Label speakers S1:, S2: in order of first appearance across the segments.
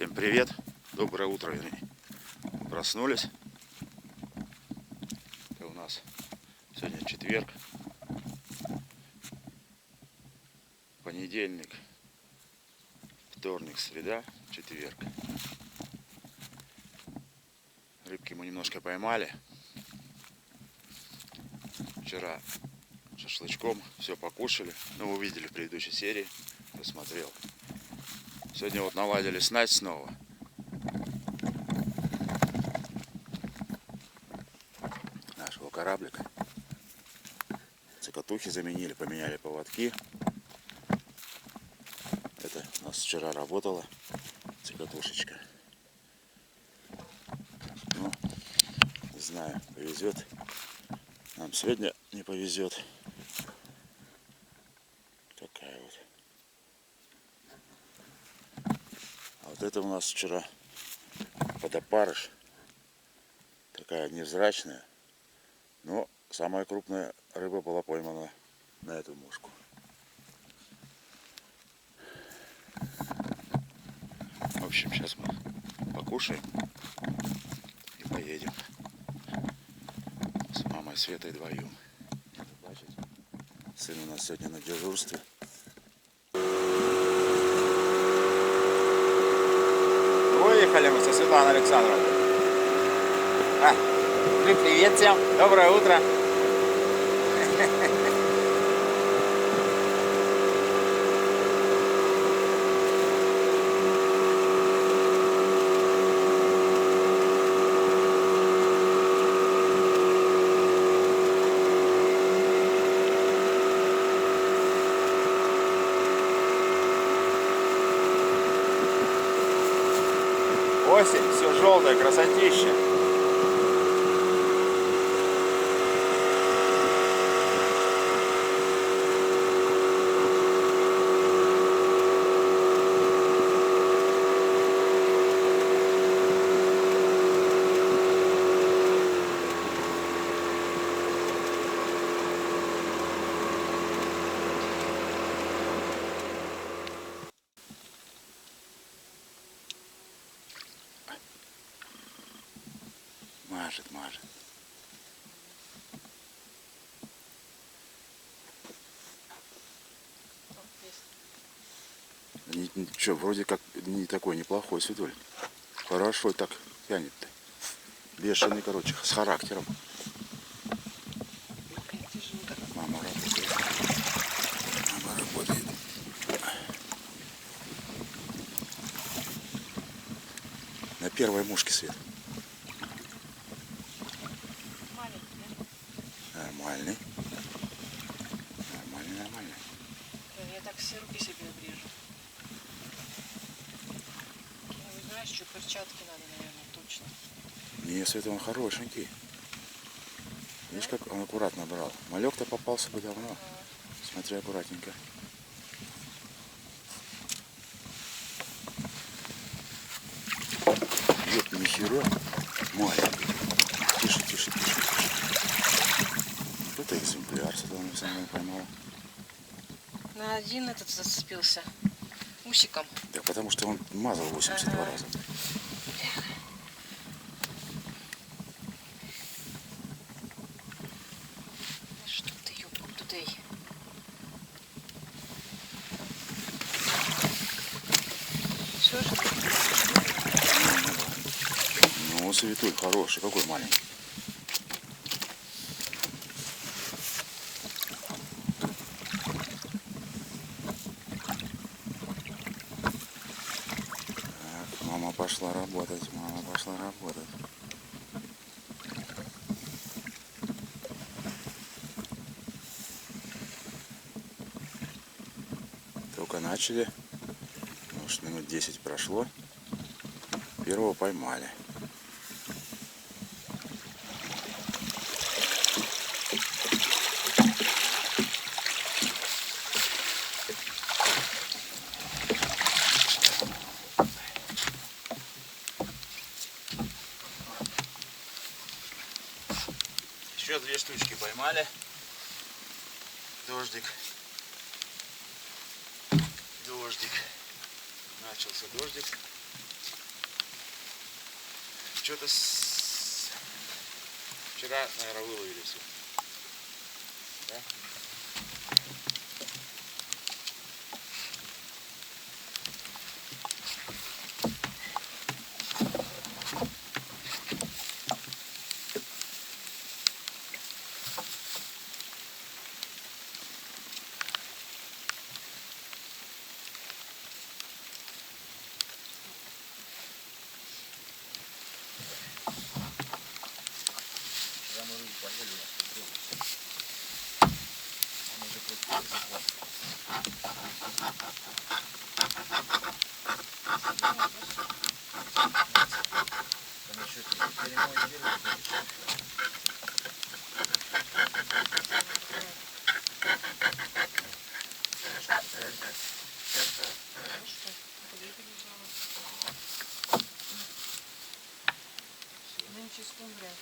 S1: Всем привет, доброе утро, проснулись. Это у нас сегодня четверг, понедельник, вторник, среда, четверг. Рыбки мы немножко поймали. Вчера шашлычком все покушали. Ну, вы видели в предыдущей серии, кто смотрел. Сегодня вот наладили снасть снова. Нашего кораблика. Цикатухи заменили, поменяли поводки. Это у нас вчера работала цикатушечка. Ну, не знаю, повезет. Нам сегодня не повезет. Такая вот. А вот это у нас вчера водопарыш. Такая невзрачная. Но самая крупная рыба была поймана на эту мушку. В общем, сейчас мы покушаем и поедем с мамой Светой вдвоем. Сын у нас сегодня на дежурстве. Выехали мы со Светланой Александровной. Привет всем, доброе утро. Осень, все желтое, красотища. Мажет. Ничего, вроде как не такой неплохой светуль. Хорошо так тянет-то. Бешеный, короче, с характером. Мама работает. На первой мушке, Свет. Нормальный. Нормальный.
S2: Я так все руки себе обрежу. Ну, знаешь, что перчатки надо, наверное, точно.
S1: Не, Свет, он хорошенький. Видишь, как он аккуратно брал. Малек-то попался бы давно. Смотри аккуратненько. Ёп, нихера. Маленький. Тише. Это экземпляр, Светлана со мной поймала.
S2: На один этот зацепился. Усиком.
S1: Да потому что он мазал 82 раза.
S2: Что ты, ёбку тудей? Все же?
S1: Ну, Светуль хороший, какой маленький. Мама пошла работать. Только начали, может, минут 10 прошло, первого поймали. Еще 2 штучки поймали. Дождик. Начался дождик. что-то вчера, наверное, выловили все. Да? Вчера мы рыбу поймали, у нас попробовали. Мы уже просто там еще перемой делать.
S2: Нынче скумбрия.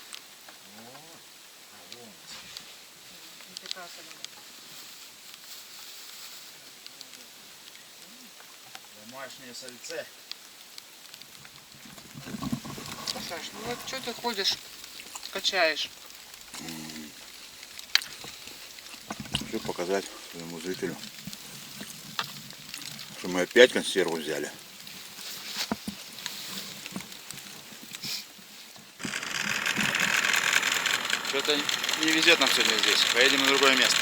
S2: Не такая соленая.
S1: Домашние сальце.
S2: Саш, ну вот что ты ходишь, качаешь?
S1: Хочу показать своему зрителю, что мы опять консерву взяли. Что-то не везет нам сегодня здесь. Поедем на другое место.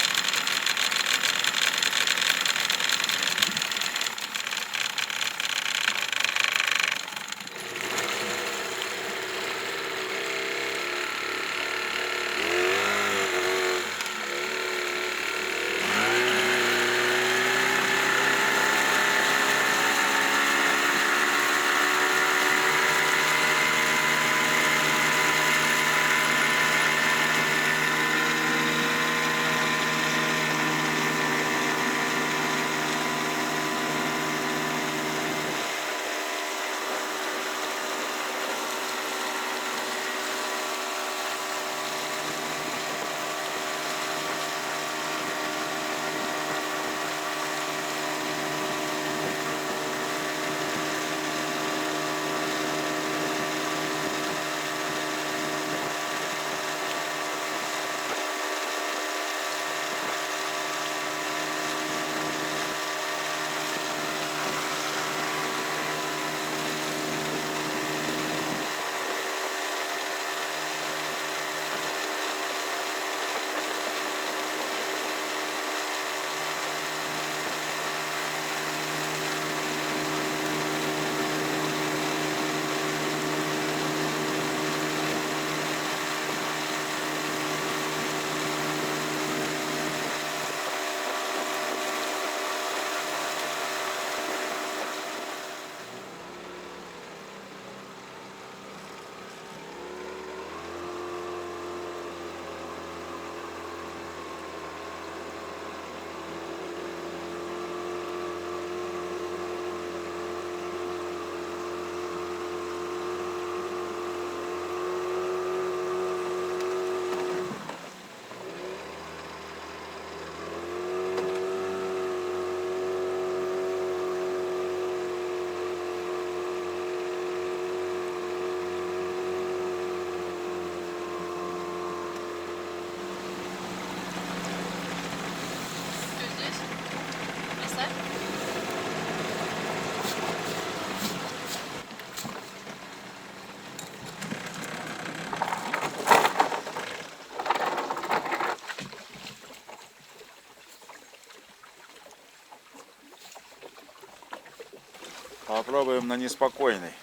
S1: Попробуем на неспокойной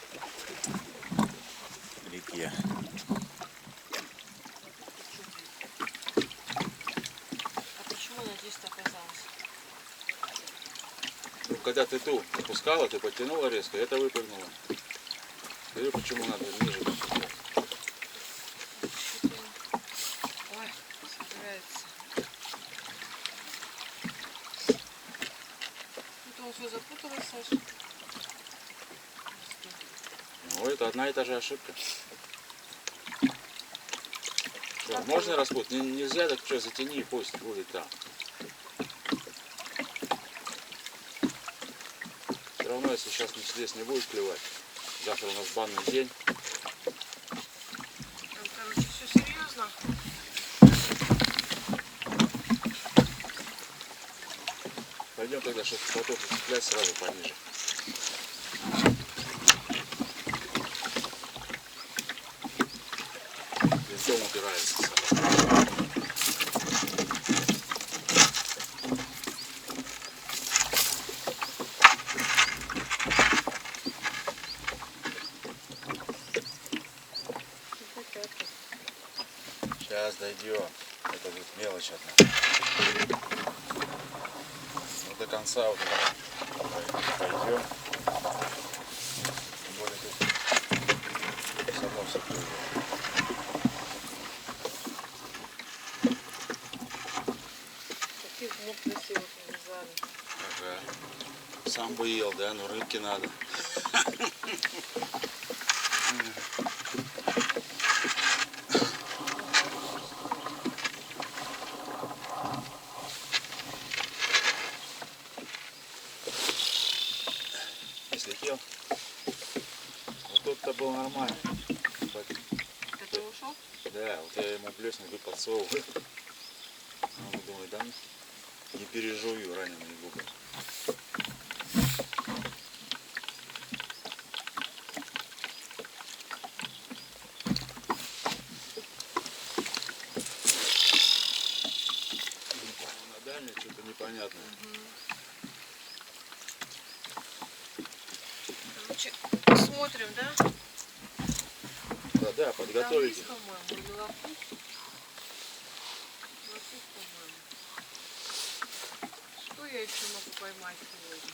S1: реке.
S2: А почему она здесь оказалась?
S1: Ну, когда ты ту опускала, ты подтянула резко, это выпрыгнуло. Смотри, почему надо ниже.
S2: Ой, собирается. Это он все запуталось, Саша.
S1: Ну, это одна и та же ошибка. Что, можно распутать? Нельзя, так что, затяни, пусть будет там. Все равно, если сейчас здесь не будет клевать, завтра у нас банный день. иногда, чтобы поток цеплять сразу пониже. Винтом упирается сразу. Сейчас дойдем. Это будет мелочь одна. Ну, до конца вот пойдем. Тем более тут само все плывет.
S2: Таких мук красивых навязали.
S1: Ага. Сам бы ел, да, но рыбки надо. Слетел. Вот тут-то был нормально.
S2: Это ушел?
S1: Да, вот я ему блесну подсовываю. Он думает, да не пережую раненые губы. На дальней что-то непонятное.
S2: Короче, смотрим, да?
S1: Да, подготовите.
S2: Там есть, по-моему, или лопух. Лопух, по-моему. Что я еще могу поймать сегодня?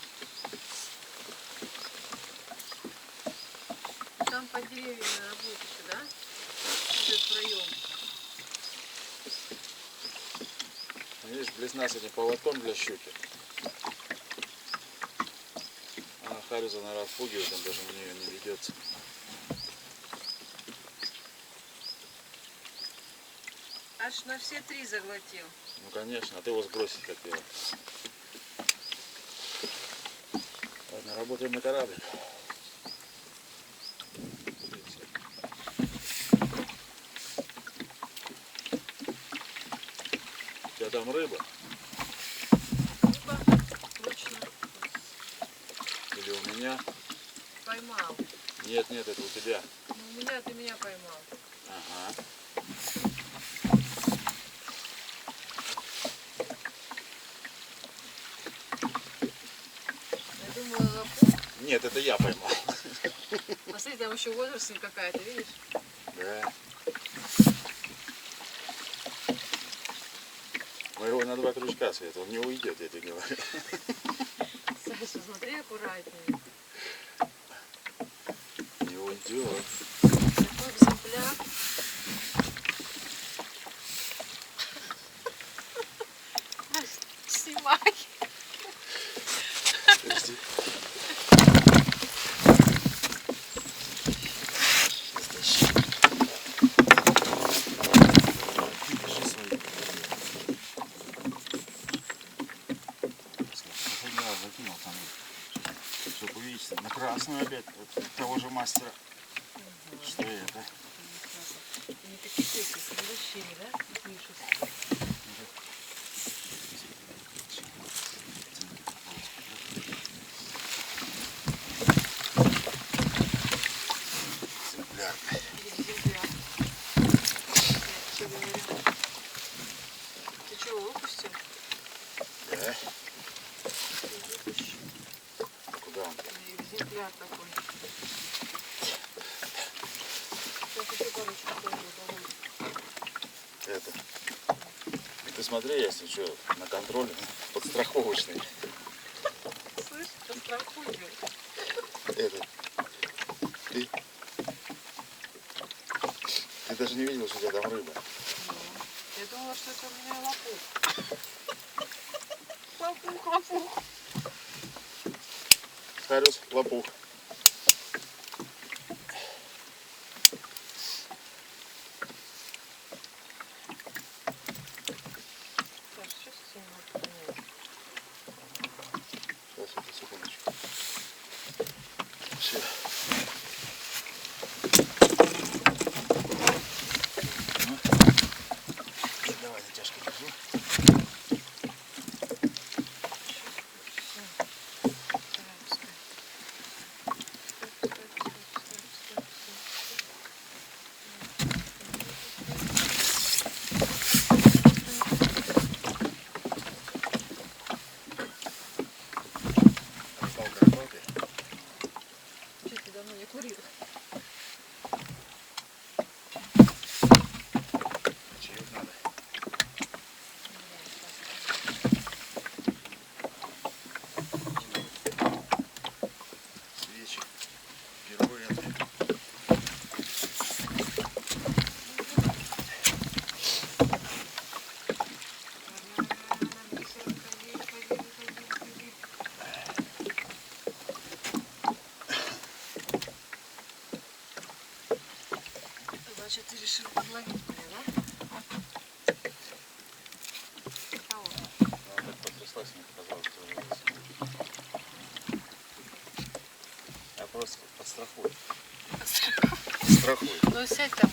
S2: Там под деревьями работаешь, да? Этот проем.
S1: Видишь, блесна с этим поводком для щуки. Она Харюза, наверное, отпугивает, он даже на нее не ведется.
S2: Аж на все три заглотил.
S1: Ну конечно, а ты его сбросить хотела. Ладно, работаем на корабль. У тебя там рыба?
S2: Рыба, точно.
S1: Или у меня?
S2: Поймал.
S1: Нет, это у тебя.
S2: Ну, у меня ты меня поймал.
S1: Ага.
S2: Я думала, лопух.
S1: Нет, это я поймал.
S2: Посмотри, там еще водоросль какая-то, видишь?
S1: Да. Мы его на 2 крючка, Свет, он не уйдет, я тебе говорю.
S2: Саша, смотри аккуратнее.
S1: Не уйдет.
S2: Такой экземпляр. Снимай.
S1: Подожди. Держи свою. Последний раз закинул там, чтобы увидеть на красную опять вот того же мастера. Что это?
S2: Они такие эти совершили, да? Пишут.
S1: Экземплярный.
S2: Экземпляр. Я тебе говорю. Ты чего, выпустил?
S1: Да.
S2: Выпущу.
S1: Куда он?
S2: Экземпляр такой. Сейчас еще парочку пойду.
S1: Это. Ты смотри, если что, на контроле подстраховочный.
S2: Слышь, подстрахуй, блядь.
S1: Это. Ты даже не видел, что у тебя там рыба.
S2: Ну, я думала, что это у меня лопух. Лопух, лопух.
S1: Харюс, лопух.
S2: Так, сейчас сниму.
S1: Сейчас, это секундочку. Все. Давай, натяжку держу.
S2: не курил.
S1: Чаек надо. Свечи. Пируэты.
S2: Значит, ты решил подловить меня, да? Кого?
S1: Она так потряслась, мне показалось, что уже есть. Я просто подстрахую. Подстрахую.
S2: Ну сядь там.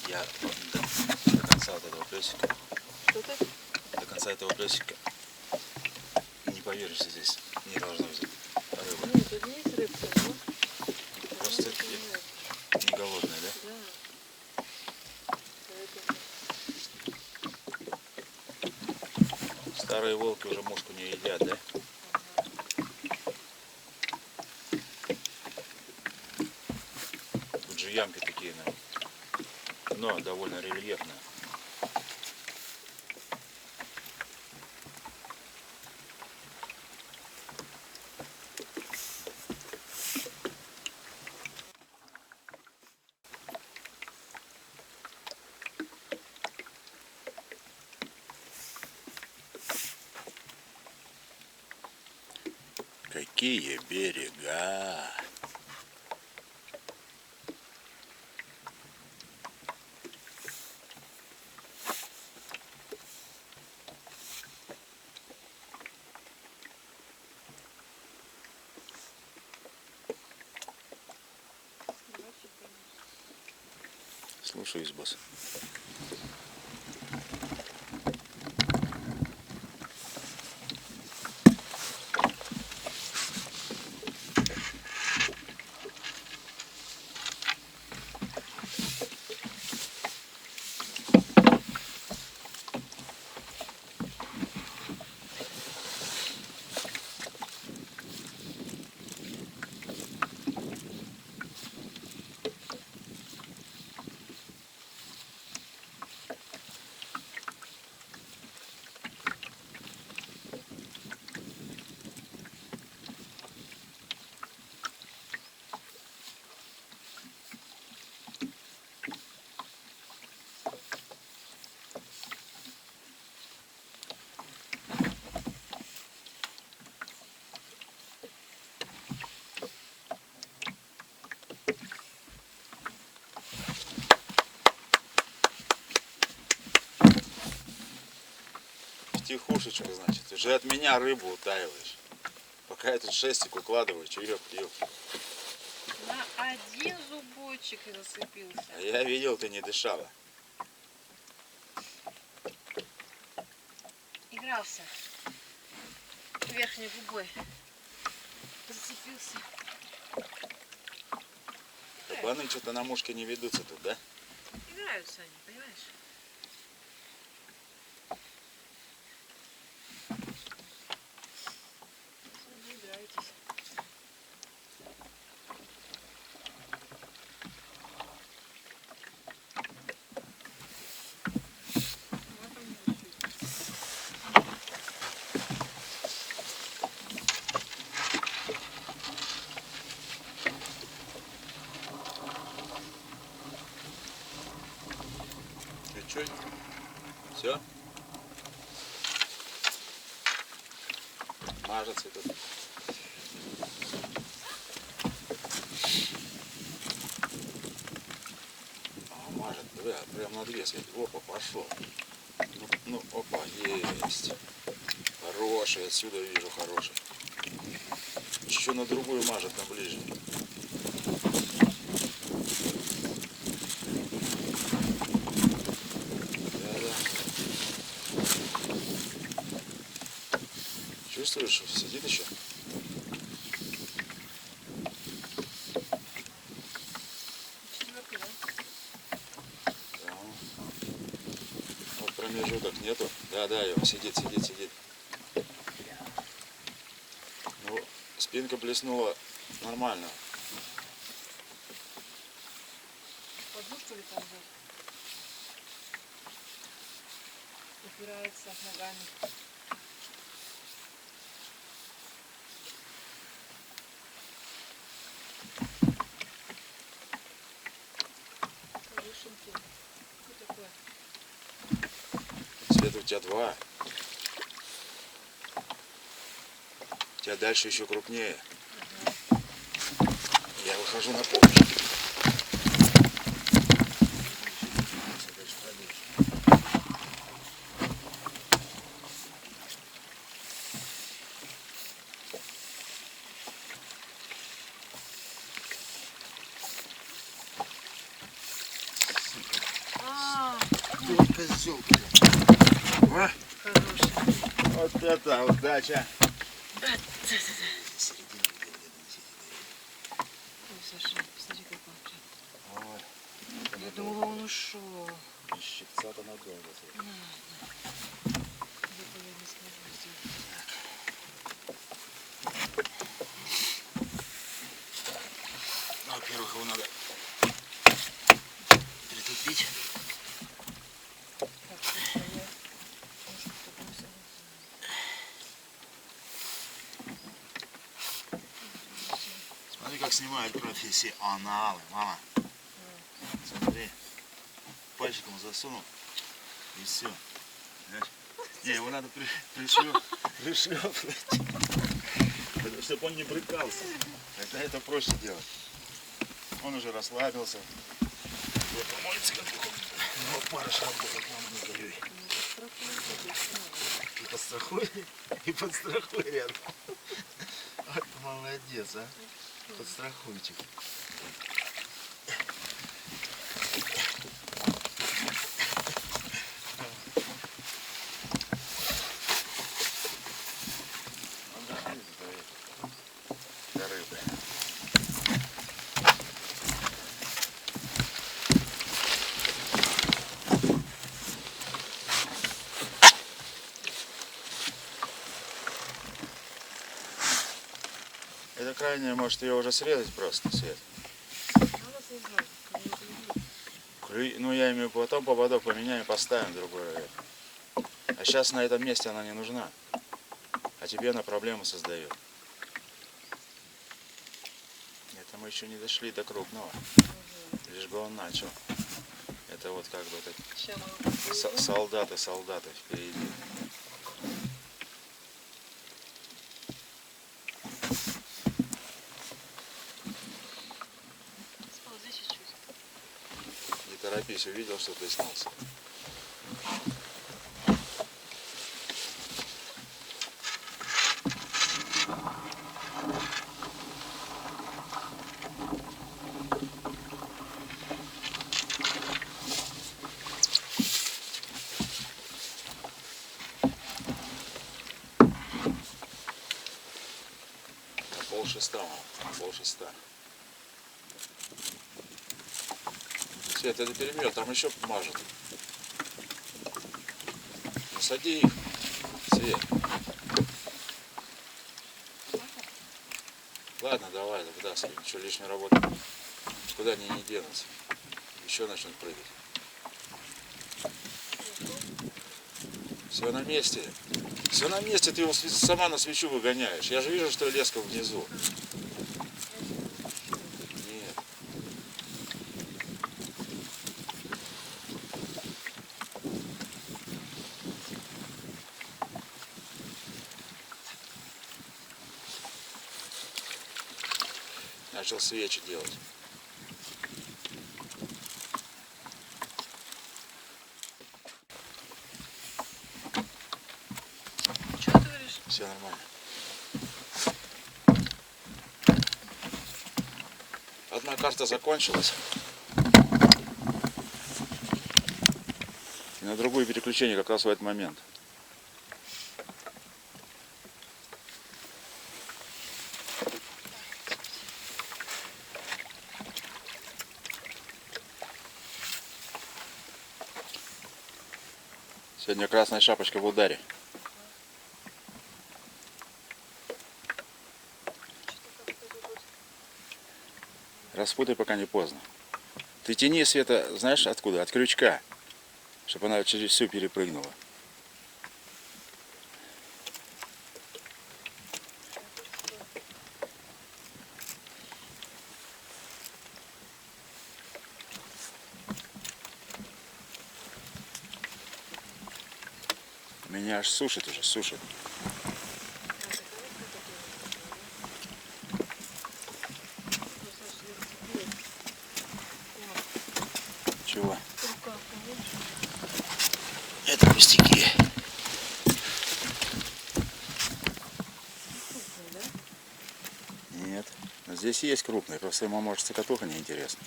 S1: Я до конца вот этого плесика,
S2: Что ты?
S1: до конца этого плесика не поверишь, что здесь не должно быть рыбы.
S2: Нет, тут не есть рыбка, но...
S1: Просто
S2: Нет.
S1: не голодная, да?
S2: Да. Поэтому...
S1: Старые волки уже мушку не едят, да? Тут же ямки такие, но довольно рельефные. Какие берега! Слушаюсь, босс. Тихушечку, значит, уже от меня рыбу утаиваешь. Пока я тут шестик укладываю, чаек пью.
S2: На один зубочек и зацепился.
S1: А я видел, ты не дышала.
S2: Игрался верхней губой. Зацепился.
S1: Кабаны что-то на мушке не ведутся тут, да?
S2: Играются они, понимаешь? Вы играетесь.
S1: Чуть-чуть. Все. Мажется тут. А, мажет, да, прям на две светит. Опа, пошло. Ну, опа, есть. Хороший, отсюда вижу хороший. Еще на другую мажет, на ближний. Чувствуешь, что сидит еще?
S2: Четвертый, да?
S1: Да. Вот промежуток нету. Да, его сидит. Ну, спинка блеснула нормально.
S2: По дну, что ли, там идет? Упирается ногами. Вышенки. Что такое?
S1: Света, у тебя 2. У тебя дальше еще крупнее. Я выхожу на помощь.
S3: Ты вот козел,
S1: А?
S2: Хороший.
S1: Вот это удача.
S2: Ой, Саша, посмотри, как он прям.
S1: Ой,
S2: Я думала, он ушел.
S1: щипца-то надолго.
S2: Где-то я не смогу сделать.
S3: Ну, во-первых, его надо притупить.
S2: Так, слушай, я... Может, кто-то не согласен.
S3: Смотри, как снимают профессионалы, мама. Смотри. Пальчиком засунул. И все. Не, его надо пришлепывать. Чтобы он не брыкался.
S1: Тогда это проще делать. Он уже расслабился.
S3: Вот, помолится, как парыш работает, мама, не горюй. И подстрахуй, рядом. Вот молодец, а. Подстрахуйчик.
S1: Для рыбы. Это крайняя, может ее уже срезать просто, Свет.
S2: Надо срезать.
S1: Ну я имею в виду, потом поводок поменяем, поставим другое. А сейчас на этом месте она не нужна. А тебе она проблему создает. Это мы еще не дошли до крупного. Лишь бы он начал. Это вот как бы так,
S2: Сейчас мы его
S1: солдаты впереди.
S2: сползи чуть-чуть.
S1: Не торопись, увидел, что ты снялся. Полшеста. Свет, это перемет, там еще мажет. Насади их, Свет. Ладно, давай, вытаскивай, ничего лишней работы. Куда они не денутся. Еще начнут прыгать. Все на месте. Все на месте, ты его сама на свечу выгоняешь. Я же вижу, что леска внизу. Нет. Начал свечи делать.
S2: Что ты говоришь?
S1: Все нормально. Одна карта закончилась. И на другую переключение как раз в этот момент. Сегодня красная шапочка в ударе. Распутай, пока не поздно. Ты тяни, Света, знаешь откуда? От крючка. Чтобы она через всю перепрыгнула. Меня аж сушит уже, сушит. Чего? Это пустяки. Нет. Но здесь есть крупный, просто ему может цокотуха неинтересно.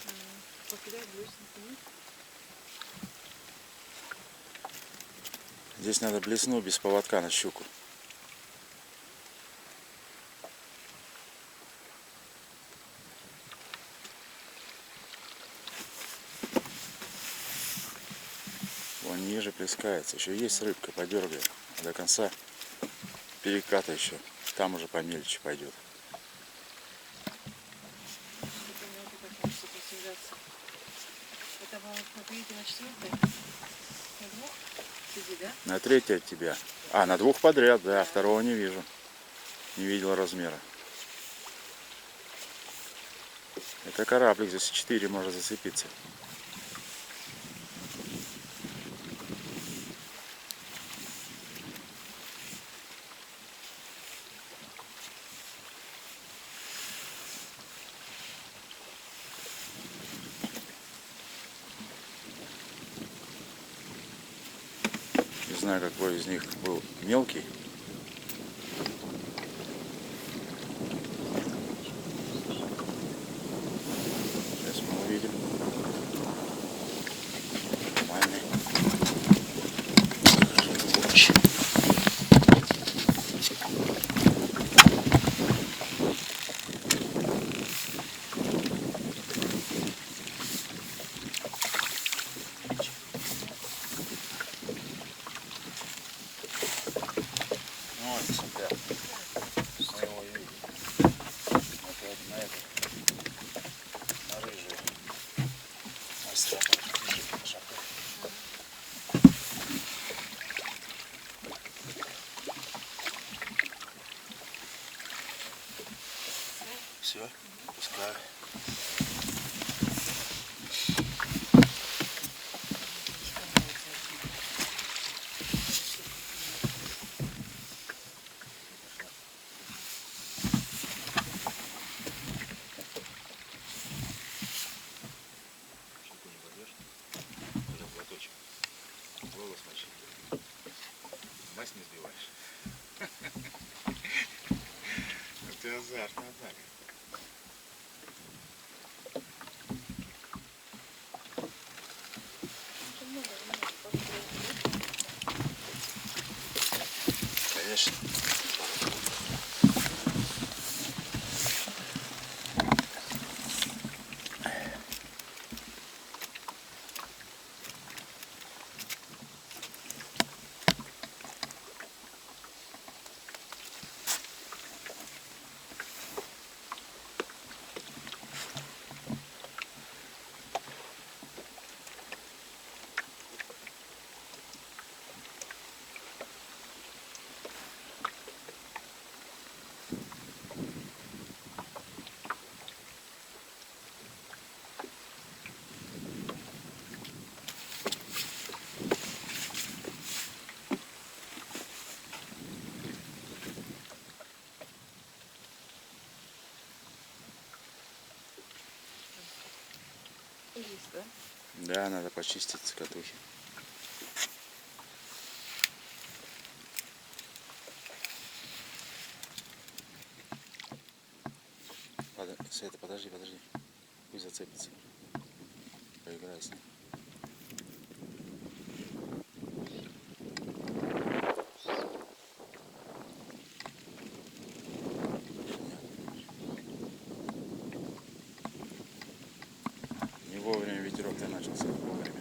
S1: Здесь надо блесну без поводка на щуку. Вон ниже плескается. Еще есть рыбка, подергай. До конца переката еще. Там уже помельче пойдет.
S2: Это вам поедете на 4-й? На 2? Сиди, да?
S1: На 3 от тебя. А, на 2 подряд, да. Второго не вижу. Не видел размера. Это кораблик, здесь 4 может зацепиться. Не знаю, какой из них был мелкий. Сейчас мы увидим. Нормальный. Вот, смотря. Мы его видим. На это. На рыжую. Все, пускай. Голос мочи. Мазь не сбиваешь. Это азартно, так. Конечно.
S2: Есть, да?
S1: Да, надо почистить цокотухи. Света, подожди. Пусть зацепится. Поиграй с ним. Не вовремя ветерок-то начался. Вовремя.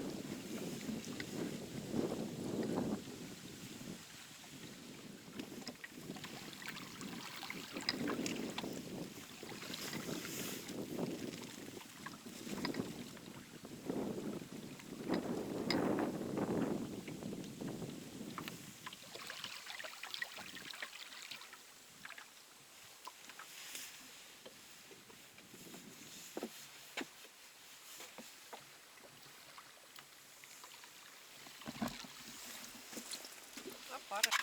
S2: опарыш.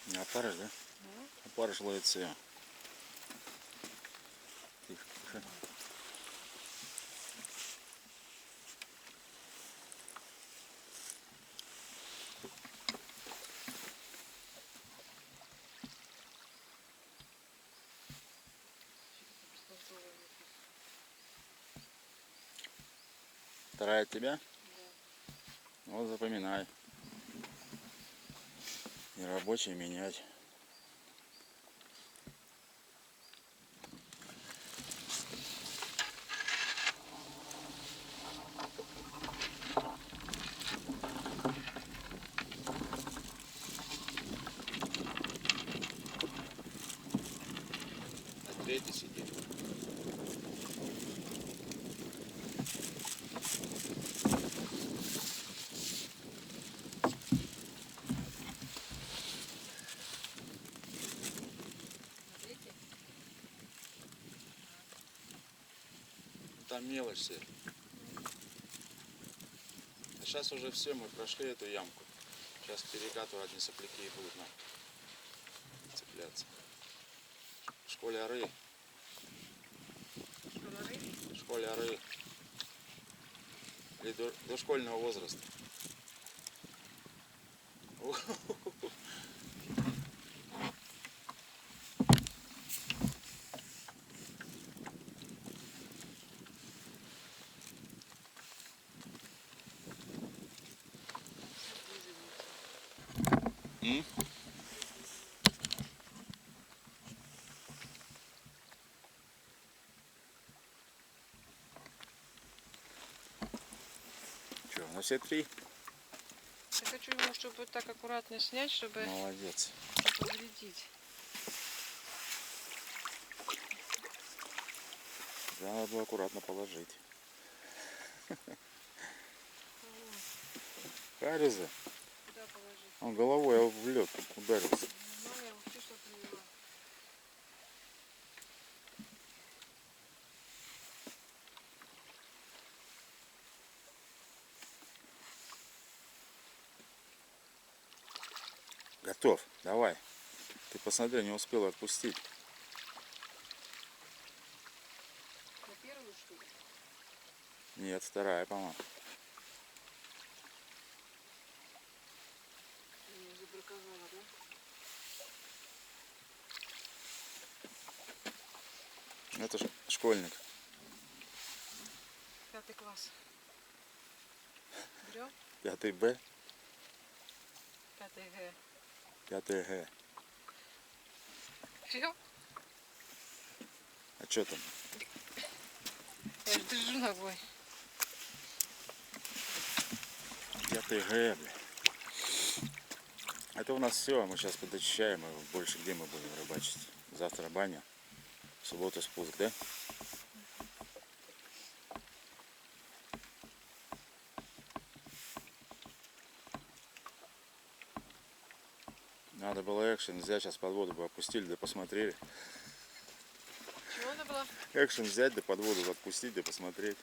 S1: Не опарыш, да?
S2: Ну,
S1: Опарыш ловит все. Тихо, тихо.
S2: что-то бестолковое.
S1: Вторая от тебя?
S2: Да.
S1: Вот запоминай. И рабочий менять. На третий сидит.
S2: Смотрите.
S1: Там мелочь все. А сейчас уже все, мы прошли эту ямку. Сейчас к перекату одни сопляки и будут нам цепляться. Школяры,
S2: Школяры.
S1: школяры. Или дошкольного возраста. М? Че, на все три?
S2: Я хочу ему, чтобы так аккуратно снять, чтобы
S1: Молодец.
S2: не повредить.
S1: Да, надо было аккуратно положить. Хариза.
S2: Куда положить?
S1: Он головой в лед ударился.
S2: Мама, я вообще что привела.
S1: Готов. Давай. Ты посмотри, не успел отпустить.
S2: На первую, что ли?
S1: Нет, вторая, по-моему.
S2: Я забраковала, да?
S1: Это школьник.
S2: 5 класс. Берем?
S1: 5 Б,
S2: 5 Г.
S1: 5 Г.
S2: Берем?
S1: А что там?
S2: Я же держу ногой.
S1: 5 Г, бля. Это у нас все, мы сейчас подочищаем, и больше где мы будем рыбачить. Завтра баня, в субботу спуск, да? Надо было экшен взять, сейчас под воду бы опустили, да посмотрели.
S2: Чего надо было?
S1: Экшен взять, да под воду отпустить, да посмотреть.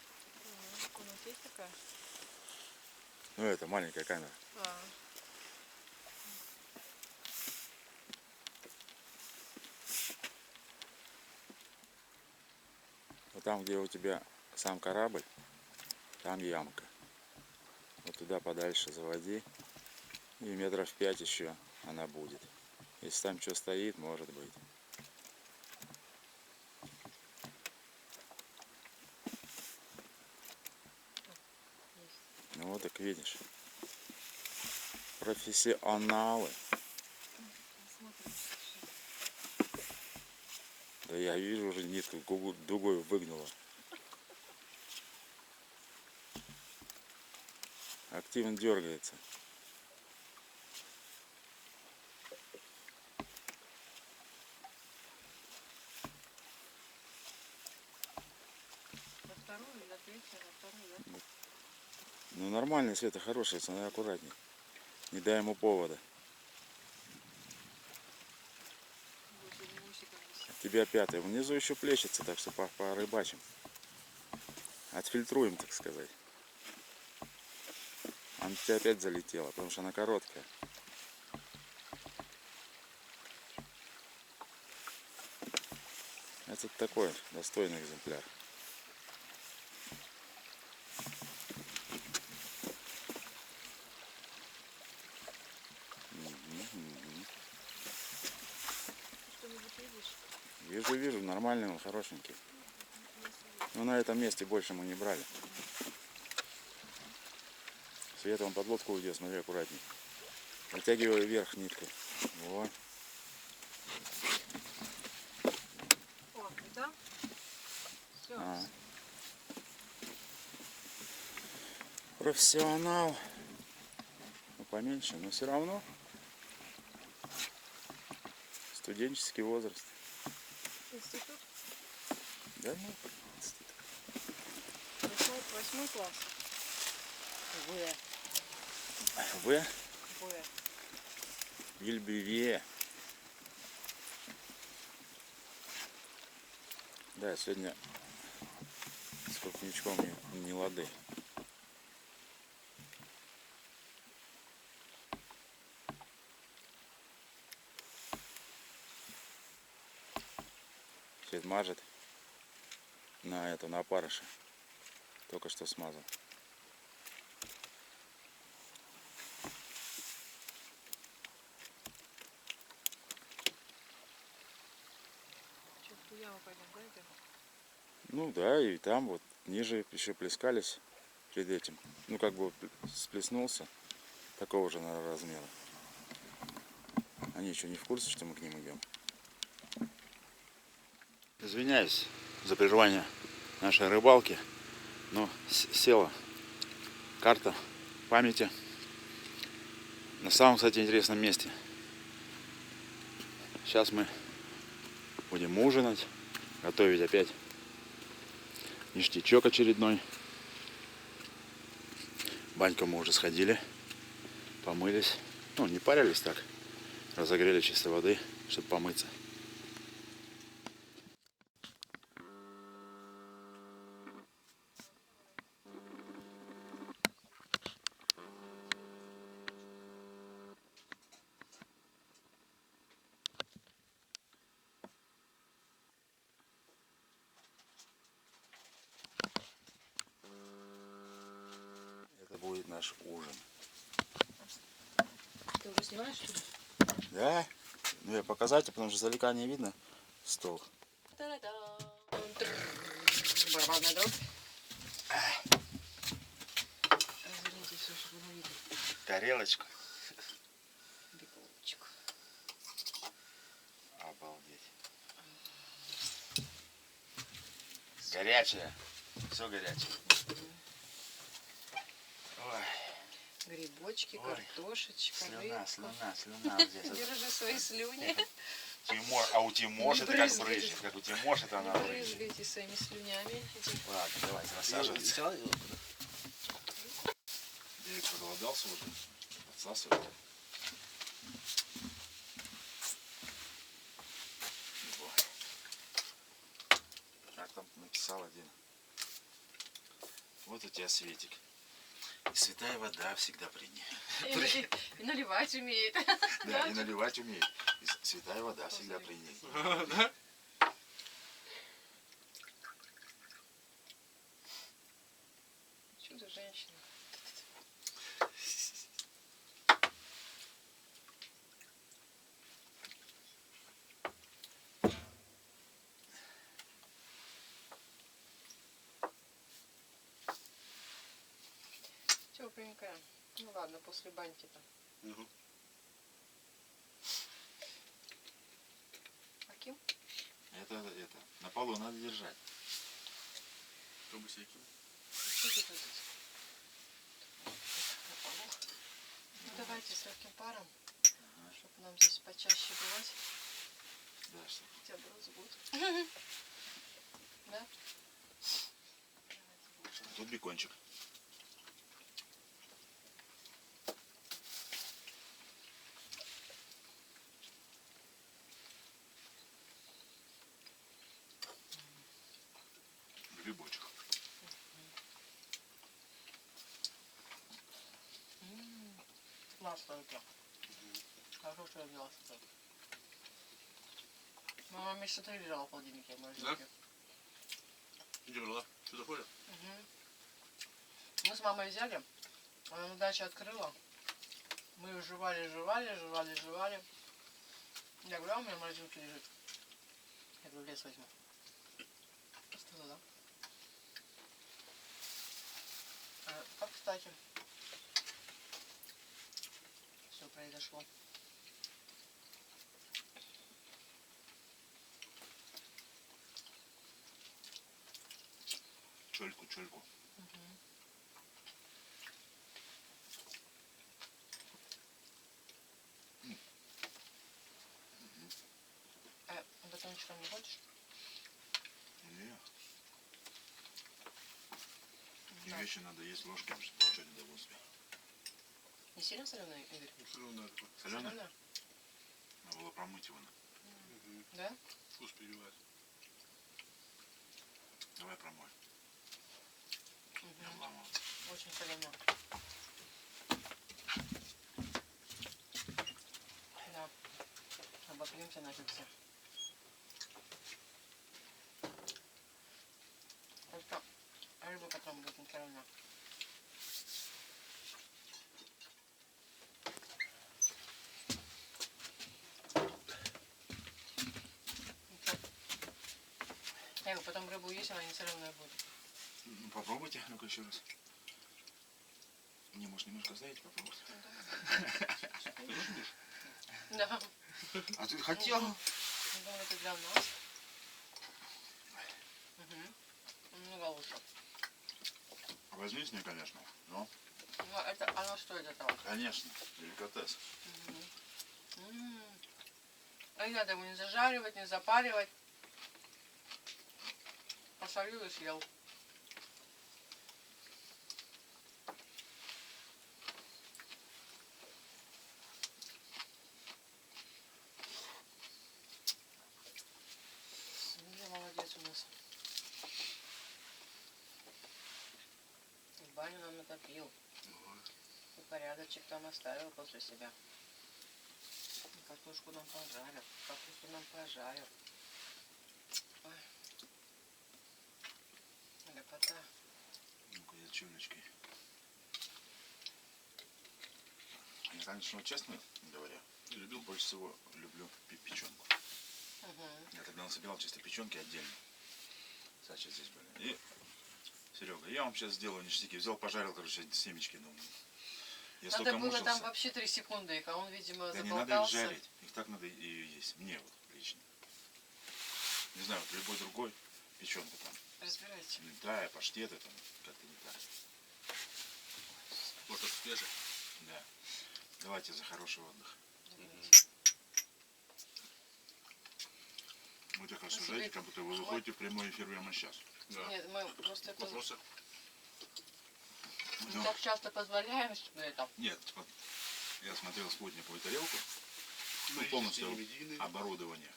S2: У нас есть такая?
S1: Ну это маленькая камера.
S2: А,
S1: Вот там, где у тебя сам корабль, там ямка. Вот туда подальше заводи. И метров 5 еще она будет. Если там что стоит, может быть.
S2: есть.
S1: Ну вот так видишь. Профессионалы.
S2: Посмотрим.
S1: Да я вижу, уже нитку дугой выгнула. Активно дергается.
S2: На вторую или на третью? На вторую, да?
S1: Ну нормально, Света, хорошая, она аккуратней. Не дай ему повода.
S2: Вот или усиком висит.
S1: У тебя 5. Внизу еще плещется, так что порыбачим. Отфильтруем, так сказать. Она у тебя опять залетела, потому что она короткая. это такой достойный экземпляр.
S2: Что-нибудь видишь?
S1: Вижу, нормальный он, хорошенький. Но на этом месте больше мы не брали. Света, он под лодку уйдет, смотри, аккуратней. Натягивай вверх ниткой. Вот.
S2: О, да? Все.
S1: А. Профессионал. Ну, поменьше, но все равно. Студенческий возраст.
S2: Институт?
S1: Да, ну,
S2: Восьмой класс. В.
S1: В.
S2: В.
S1: Вильбювье. Да, сегодня с крупничком не лады. Свет мажет на эту, на опарыша. Только что смазал.
S2: Что, в ту яму пойдем, да, идем?
S1: Ну да, и там вот ниже еще плескались перед этим. Ну как бы сплеснулся. Такого же, наверное, размера. Они еще не в курсе, что мы к ним идем. Извиняюсь за прерывание нашей рыбалки, но села карта памяти на самом, кстати, интересном месте. Сейчас мы будем ужинать, готовить опять ништячок очередной. В баньку мы уже сходили, помылись. Ну, не парились так, разогрели чистой воды, чтобы помыться. Это будет наш ужин.
S2: Ты уже снимаешь, что ли?
S1: Да? Ну я показать, потому что издалека не видно стол.
S2: Та-да-да. Барабанная дробь. Разверните все, чтобы было видно.
S1: Тарелочку.
S2: Бекончик.
S1: Обалдеть. Горячее. Все горячее. Ой,
S2: Грибочки,
S1: Ой,
S2: картошечка,
S1: слюна
S2: рыбка.
S1: вот здесь.
S2: Держи свои слюни.
S1: А у Тимош
S2: Не
S1: это как
S2: брызгайте.
S1: брызжет. Как у Тимош это она
S2: Не
S1: брызжет.
S2: брызгайте своими слюнями.
S1: Ладно, давайте рассаживаться. Я проголодался уже. Отсасываю. Как там написал один? Вот у тебя Светик. И святая вода всегда при ней.
S2: И наливать умеет.
S1: Да, и наливать умеет. И святая вода всегда при ней.
S2: Чудо женщина. Тепленькая. Ну ладно, после баньки-то. А кем?
S1: Это, на полу надо держать.
S3: Чтобы всяким.
S2: Что тут это? На полу. Ну давайте с легким паром, чтобы нам здесь почаще бывать.
S1: Да, что?
S2: Хотя бы раз в год. Да?
S1: Тут бекончик. Грибочек.
S2: Масло. Хорошее мясо. Мама месяца 3 лежала в холодильнике в морозилке.
S3: Где была? Что такое?
S2: Мгм. Мы с мамой взяли, она на даче открыла. Мы ее жевали. Я говорю, а у меня в морозилке лежит. Я говорю, в лес возьму. Остыла, да? Как, кстати, все произошло.
S3: Чольку.
S2: Батончиком не хочешь?
S3: Не. И
S2: Да.
S3: вещи надо есть ложками, чтобы получать удовольствие.
S2: Не сильно соленый, Игорь?
S3: Соленое.
S2: Соленое?
S3: Надо было промыть его.
S2: Да?
S3: Вкус перебивает. Давай промой. Не обламываться.
S2: Очень соленое. Да. Обопьемся нафиг все. Только рыба потом будет не соленая. Я говорю, потом рыбу есть, она не соленая будет.
S3: Ну, попробуйте, ну-ка еще раз. Не, может, немножко оставить попробовать?
S2: Да.
S3: А ты хотел?
S2: Думаю, это для нас. Угу. Много лучше.
S3: Возьми с ней, конечно. Но,
S2: Ну, это оно стоит этого.
S3: конечно, деликатес.
S2: А не надо его не зажаривать, не запаривать. Посолил и съел. Ну, молодец у нас. Баню нам натопил. И порядочек там оставил после себя. И картошку нам пожарил. Капусту нам пожарил. Ой. Лепота.
S3: Ну-ка, я чулечкой. Я, конечно, честно говоря, больше всего люблю печенку. Я тогда насобирал чисто печенки отдельно. Сачи здесь были. И, Серега, я вам сейчас сделаю ништяки. Взял, пожарил, короче, семечки, думаю. Я
S2: Надо
S3: столько
S2: было
S3: мучился.
S2: там вообще 3 секунды их, а он, видимо,
S3: Да не
S2: заболтался.
S3: надо их жарить. Их так надо и есть. Мне вот лично. Не знаю, вот любой другой печенка там.
S2: Разбирайте.
S3: Лентая, паштеты там, как-то не так.
S4: Может, свежий?
S3: Да. Давайте за хороший отдых. Вы так рассуждаете, как будто вы выходите в прямой эфир прямо сейчас.
S4: Да.
S2: Нет, мы просто это
S4: Вопросы?
S2: не так часто позволяем, что это.
S3: Нет, вот я смотрел спутниковую тарелку, ну,
S4: Мы
S3: полностью
S4: медийные.
S3: оборудование.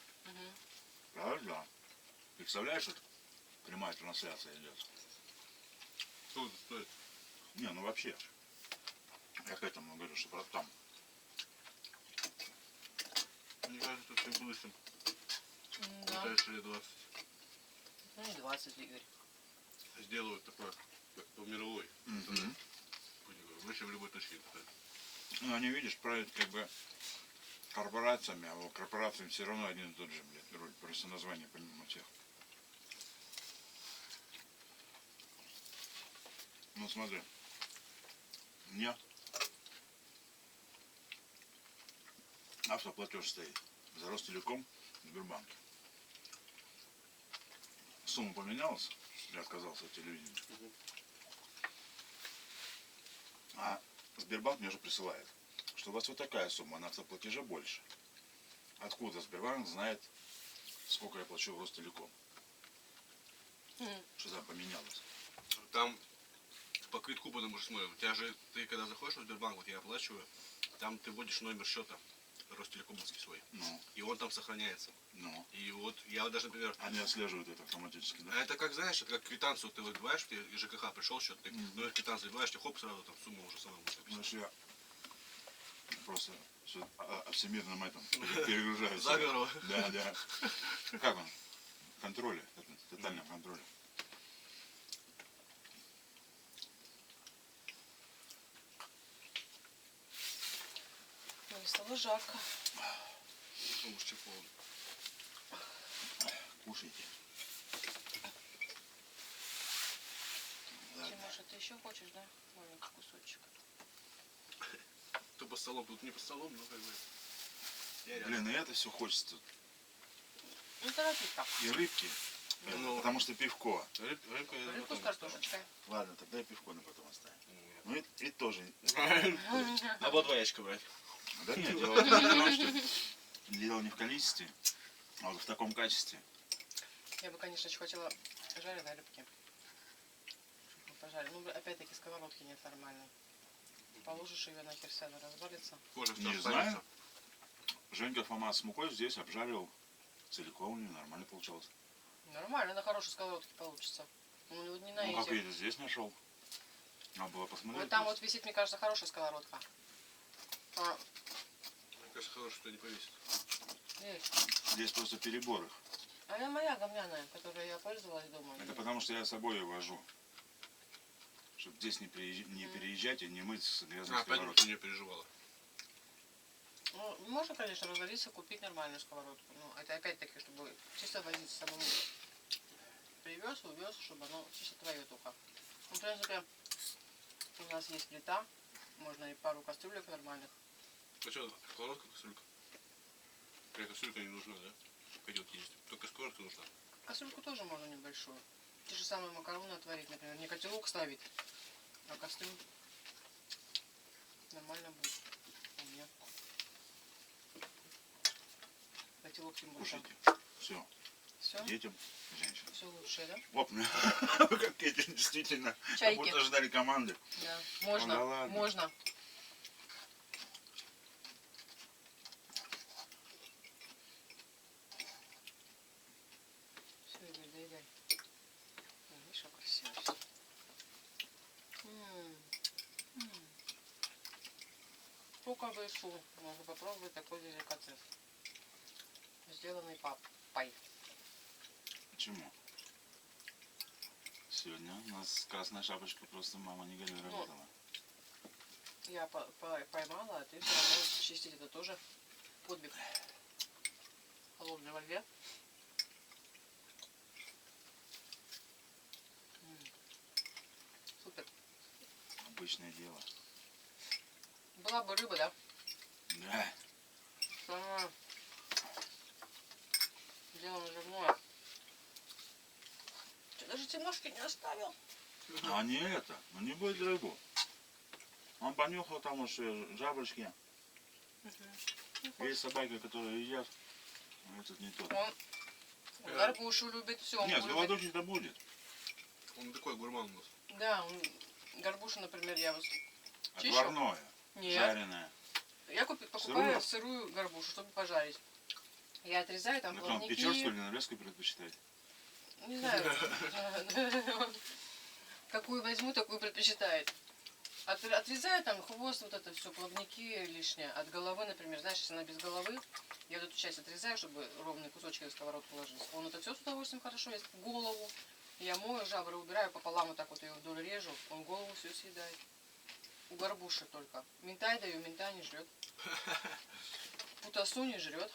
S3: Правда? Представляешь, вот прямая трансляция идет.
S4: Что это стоит?
S3: Не, ну вообще. Я к этому говорю, что просто там.
S4: Мне кажется, в всем будущем.
S2: Да.
S4: Дальше лет 20
S2: Ну не 20, Игорь.
S4: сделают такое, как по мировой.
S3: Мгм.
S4: Вообще в любой точке.
S3: Ну, они, видишь, правят как бы корпорациями, а у корпораций все равно один и тот же, блядь, роль. Просто название помимо всех. Ну, смотри. Мне автоплатеж стоит за Ростелеком в Сбербанке. Сумма поменялась, я отказался от телевидения. А Сбербанк мне уже присылает, что у вас вот такая сумма, на автоплатеже больше. Откуда Сбербанк знает, сколько я плачу в Ростелеком? Что там поменялось?
S4: Там по квитку, потому что смотри, у тебя же, ты когда заходишь в Сбербанк, вот я оплачиваю, там ты вводишь номер счета Ростелекомовский свой.
S3: Ну,
S4: И он там сохраняется.
S3: ну.
S4: И вот я вот даже, например,
S3: Они отслеживают это автоматически, да?
S4: а это как, знаешь, это как квитанцию ты выбиваешь, ты из ЖКХ пришел счет, ты номер квитанции выбиваешь, тебе хоп, сразу там сумма уже сама будет написана.
S3: Знаешь, я просто о всемирном этом перегружаюсь.
S4: Заговору.
S3: Да, да. Как он? В контроле, в тотальном контроле.
S2: Ну, и стало жарко.
S4: Потому что полон.
S3: Кушайте.
S2: Тимоша, ты еще хочешь, да? Маленький кусочек.
S4: То по столом, тут не по столом, но как бы. Я рядом.
S3: Блин, и это все хочется.
S2: Ну, торопись-ка.
S3: И рыбки.
S4: Ну.
S3: Потому что пивко.
S4: Рыбка я
S2: Рыбку с
S4: потом
S2: картошечкой.
S3: Ладно, тогда и пивко на потом оставим.
S4: оставлю.
S3: Ну и тоже.
S4: Надо было 2 ящика брать.
S3: Да нет, дело не в том, что дело не в количестве, а вот в таком качестве.
S2: Я бы, конечно, еще хотела жареной рыбки. Пожарить. Ну, опять-таки, сковородки нет нормальной. Положишь ее нахер, вся она развалится.
S4: Кожа
S3: Не
S4: вся
S3: знаю.
S4: останется.
S3: Женька Фома с мукой здесь обжарил целиком, у него нормально получалось.
S2: Нормально, на хорошей сковородке получится. Ну, вот не на
S3: Ну как
S2: эти.
S3: я это здесь нашел? Надо было посмотреть.
S2: Вот там
S3: просто.
S2: вот висит, мне кажется, хорошая сковородка. А,
S4: Мне кажется, хорошо, что не повесит.
S2: есть.
S3: Здесь просто перебор их.
S2: А это моя говняная, которой я пользовалась дома.
S3: Это потому что я с собой ее вожу. Чтобы здесь не переезжать и не мыть с грязной
S4: Опять
S3: сковородкой.
S4: ты не переживала.
S2: Ну, можно, конечно, развалиться, купить нормальную сковородку. Но это опять-таки, чтобы чисто возить с собой. Привез, увез, чтобы оно чисто твое только. Ну, в принципе, у нас есть плита. Можно и пару кастрюлек нормальных.
S4: А что, сковородка, кастрюлька? Какая кастрюлька не нужна, да? Пойдет есть. Только сковородка нужна.
S2: Кастрюльку тоже можно небольшую. Те же самые макароны отварить, например. Не котелок ставить, а кастрюль. Нормально будет. Вполне. Котелок тем больше.
S3: Кушайте. Все.
S2: Все?
S3: Детям, женщинам.
S2: Все лучше, да?
S3: Оп, как эти действительно. Как
S2: Чайки.
S3: будто ждали команды.
S2: Да. Можно.
S3: да ладно.
S2: Можно. Все, Игорь, доедай. Ой, видишь, как красиво всё. Только вышу. Можно попробовать такой деликатес. Сделанный папой.
S3: Почему? Сегодня у нас красная шапочка, просто мама не горюй работала.
S2: Я поймала, а ты все равно чистить это тоже подвиг. Холодной воде. Супер.
S3: Обычное дело.
S2: Была бы рыба, да?
S3: Да.
S2: Самое дело наживное. Ты даже темножки не оставил.
S3: А не это, ну не будет рыбу. Он понюхал там уж жаброчки. Есть собаки, которые едят, а этот не тот.
S2: Он горбушу любит, все.
S3: Нет, голодочек-то будет.
S4: Он такой гурман у нас.
S2: Да, он горбушу, например, я вот чищу.
S3: Отварное,
S2: Нет.
S3: жареное.
S2: Я покупаю
S3: Сырую?
S2: сырую горбушу, чтобы пожарить. Я отрезаю там
S3: Так он
S2: плавники.
S3: печерскую или нарезку предпочитает?
S2: Не знаю. Какую возьму, такую предпочитает. Отрезаю там хвост, вот это все, плавники лишнее. От головы, например, знаешь, если она без головы, я вот эту часть отрезаю, чтобы ровные кусочки в сковородку ложились. Он это все с удовольствием хорошо ест. Голову. Я мою, жабры убираю, пополам вот так вот ее вдоль режу. Он голову все съедает. У горбуши только. Минтай даю, минтай не жрет. Путасу не жрет.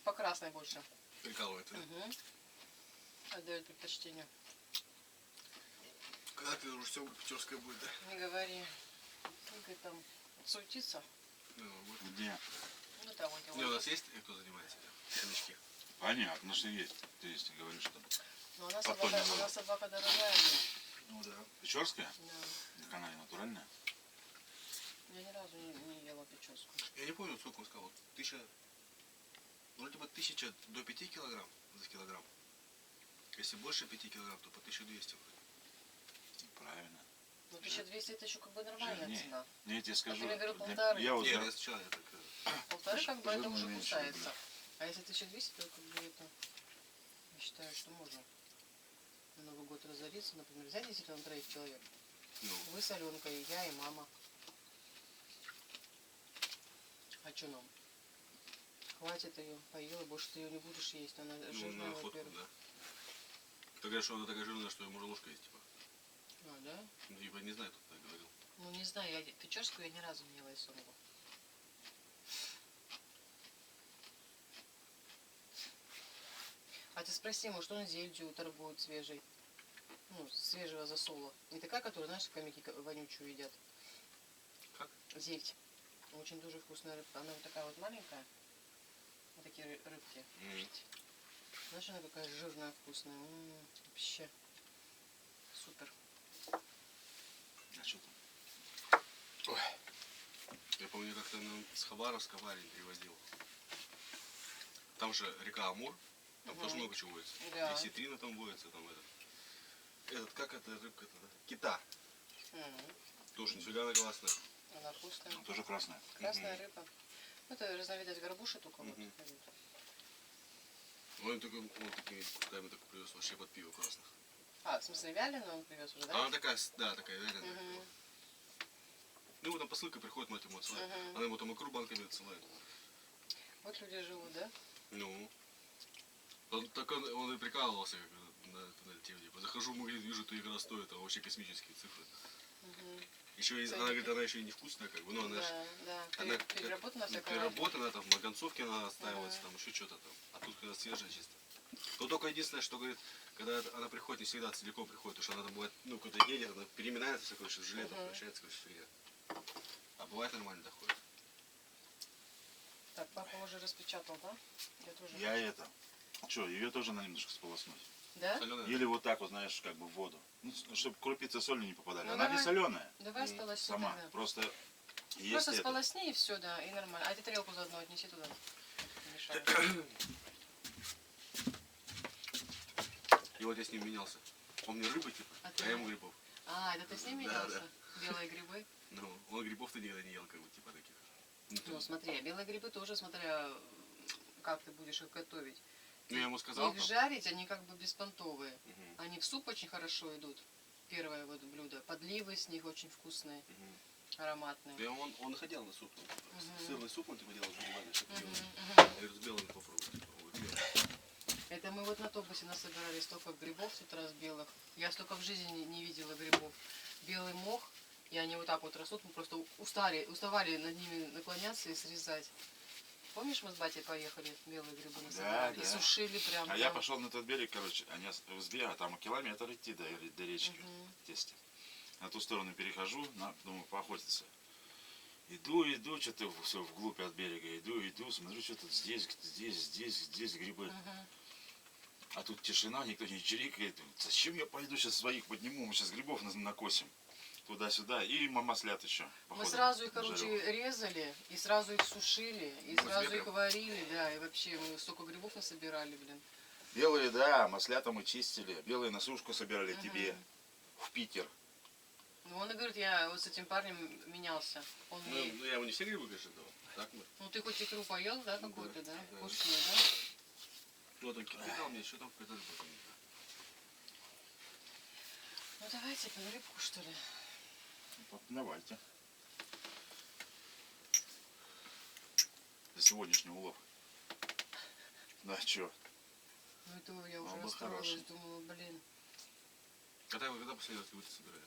S2: По красной больше.
S4: Прикалывает.
S2: Угу. Отдает предпочтение.
S4: Когда ты уже все печерское будет, да?
S2: Не говори. Игорь там суетится.
S4: Ну, вот.
S3: Где?
S2: Ну там вот его.
S4: Не, у нас есть кто занимается? Хомячки.
S3: Понятно, что есть. Ты если говоришь, что...
S2: Но она
S3: Потом
S2: собака,
S3: не
S2: она
S3: было.
S2: собака дорогая мне.
S3: Ну да. Печорская?
S2: Да.
S3: Так она и натуральная.
S2: Я ни разу не ела печеску.
S4: Я не помню, сколько он сказал. 1000... Вроде бы 1000 до 5 килограмм за килограмм. Если больше 5 килограмм, то по 1200 вроде.
S3: Правильно.
S2: Ну 1200 это еще как бы нормальная
S3: Жирнее.
S2: цена.
S3: Ну, я тебе скажу.
S2: тебе говорю,
S3: для-
S2: 1,5.
S3: Я вот
S4: Не,
S3: за-
S4: я сначала я так...
S2: Полторы как бы это
S3: жирную
S2: уже
S3: меньше
S2: кусается.
S3: люблю.
S2: А если 1200, то как бы это... Я считаю, что можно на Новый год разориться. Например, взять действительно 3 человек.
S4: Ну,
S2: Вы с Аленкой, я и мама. А что нам? Хватит ее, поела, больше ты ее не будешь есть. Она
S4: Ну,
S2: жирная,
S4: на охоту,
S2: во-первых.
S4: да. Ты говоришь, что она такая жирная, что ее можно ложкой есть, типа.
S2: А, да?
S4: Ну, типа, не знаю, кто так говорил.
S2: Ну, не знаю, я печорскую я ни разу не ела из сумку. А ты спроси, может, он зельдью торгует свежей? Ну, свежего засола. Не такая, которая, знаешь, хомяки вонючую едят.
S4: Как?
S2: Зельдь. Очень тоже вкусная рыбка. Она вот такая вот маленькая. Вот такие рыбки. Знаешь, она какая жирная, вкусная. Вообще. Супер.
S3: А что там?
S4: Я помню, как-то нам с Хабаровска парень привозил. Там же река Амур, там тоже много чего водится.
S2: Да.
S4: И ситрина там водится, там этот, как это рыбка-то? Кита. Тоже нифига она классная.
S2: Она вкусная.
S3: Тоже красная.
S2: Красная рыба. Ну, это разновидность горбуши только вот.
S4: Он такой, он такими кусками так привез вообще под пиво классных.
S2: А, в смысле вяленую он привез уже, да?
S4: Она такая, да, такая вяленая.
S2: Мгм.
S4: Ну, вот там посылка приходит, мать ему отсылает. Она ему там икру банками отсылает.
S2: Вот люди живут, да?
S4: Ну. Он и прикалывался как на тему. Типа, захожу в магазин, вижу, что икра стоит, а вообще космические цифры. Еще и, она говорит, она еще и невкусная, как бы, ну, она
S2: Да, да.
S4: она
S2: Переработана всякая.
S4: переработана, там, на концовке она остаивается, там, еще что-то там. А тут когда свежая чисто. То только единственное, что говорит, когда она приходит, не всегда целиком приходит, потому что она там бывает, ну, куда едет, она переминается, все, короче, с жилетом превращается, короче, фигня. А бывает нормально доходит.
S2: Так, папа уже распечатал, да? Я тоже.
S3: Я это. Что, ее тоже надо немножко сполоснуть.
S2: Да?
S4: Соленая?
S3: Или вот так вот, знаешь, как бы в воду. Ну, чтобы крупицы соли не попадали.
S2: Ну,
S3: Она
S2: давай.
S3: не соленая
S2: Давай сполосни
S3: сама.
S2: тогда.
S3: Просто есть
S2: Просто
S3: это.
S2: сполосни и все, да, и нормально. А ты тарелку заодно отнеси туда. Мешай.
S4: И вот я с ним менялся. Он мне рыбы, типа,
S2: А
S4: а
S2: ты?
S4: я ему грибов.
S2: А, это ты с ним
S4: Да,
S2: менялся?
S4: да.
S2: Белые грибы?
S4: Ну, он грибов-то никогда не ел, как бы, типа, таких.
S2: Ну, смотри, белые грибы тоже, смотря как ты будешь их готовить.
S4: Ну, я ему сказал,
S2: Их
S4: там,
S2: жарить, они как бы беспонтовые.
S4: Мгм.
S2: Они в суп очень хорошо идут. Первое вот блюдо. Подливы с них очень вкусные, ароматные.
S4: да он ходил на суп. Сырный суп он типа делал с грибами, чтоб делал.
S2: Мгм.
S4: Я говорю, с белыми попробуй. Типа, вот, белый.
S2: Это мы вот на Тобосе насобирали столько грибов с утра с белых. Я столько в жизни не видела грибов. Белый мох, и они вот так вот растут. Мы просто уставали над ними наклоняться и срезать. Помнишь, мы с батей поехали, белые грибы насобирали?
S3: Да,
S2: И
S3: да.
S2: сушили прям.
S3: А я
S2: там.
S3: пошел на тот берег, короче, они а там километр идти до речки, тесте. На ту сторону перехожу, думаю, поохотиться. Иду, что-то все вглубь от берега, иду, смотрю, что тут здесь грибы. А тут тишина, никто не чирикает. Зачем я пойду сейчас своих подниму, мы сейчас грибов накосим. Туда-сюда, и маслят еще.
S2: Мы
S3: походу,
S2: сразу их, короче,
S3: жарю.
S2: резали, и сразу их сушили, и
S4: Мы с
S2: сразу
S4: ветром.
S2: их варили, да, и вообще мы столько грибов насобирали, блин.
S3: Белые, да, маслята мы чистили. Белые на сушку собирали тебе в Питер.
S2: Ну, он и говорит, я вот с этим парнем менялся. Он
S4: Ну,
S2: мне...
S4: ну, я ему не все грибы, конечно, дал. Так мы.
S2: Ну, ты хоть икру поел, да, какую-то, да?
S4: да.
S2: Вкусную, да?
S4: Ну, там кидал мне, что там какая-то рыба. там, не знаю.
S2: Ну, давайте по рыбку, что ли.
S3: Давайте. За сегодняшний улов. Да, чё?
S2: Ну, это я уже
S3: Он был
S2: расстроилась,
S3: хороший.
S2: думала, блин.
S4: Когда последний раз грибы собирали?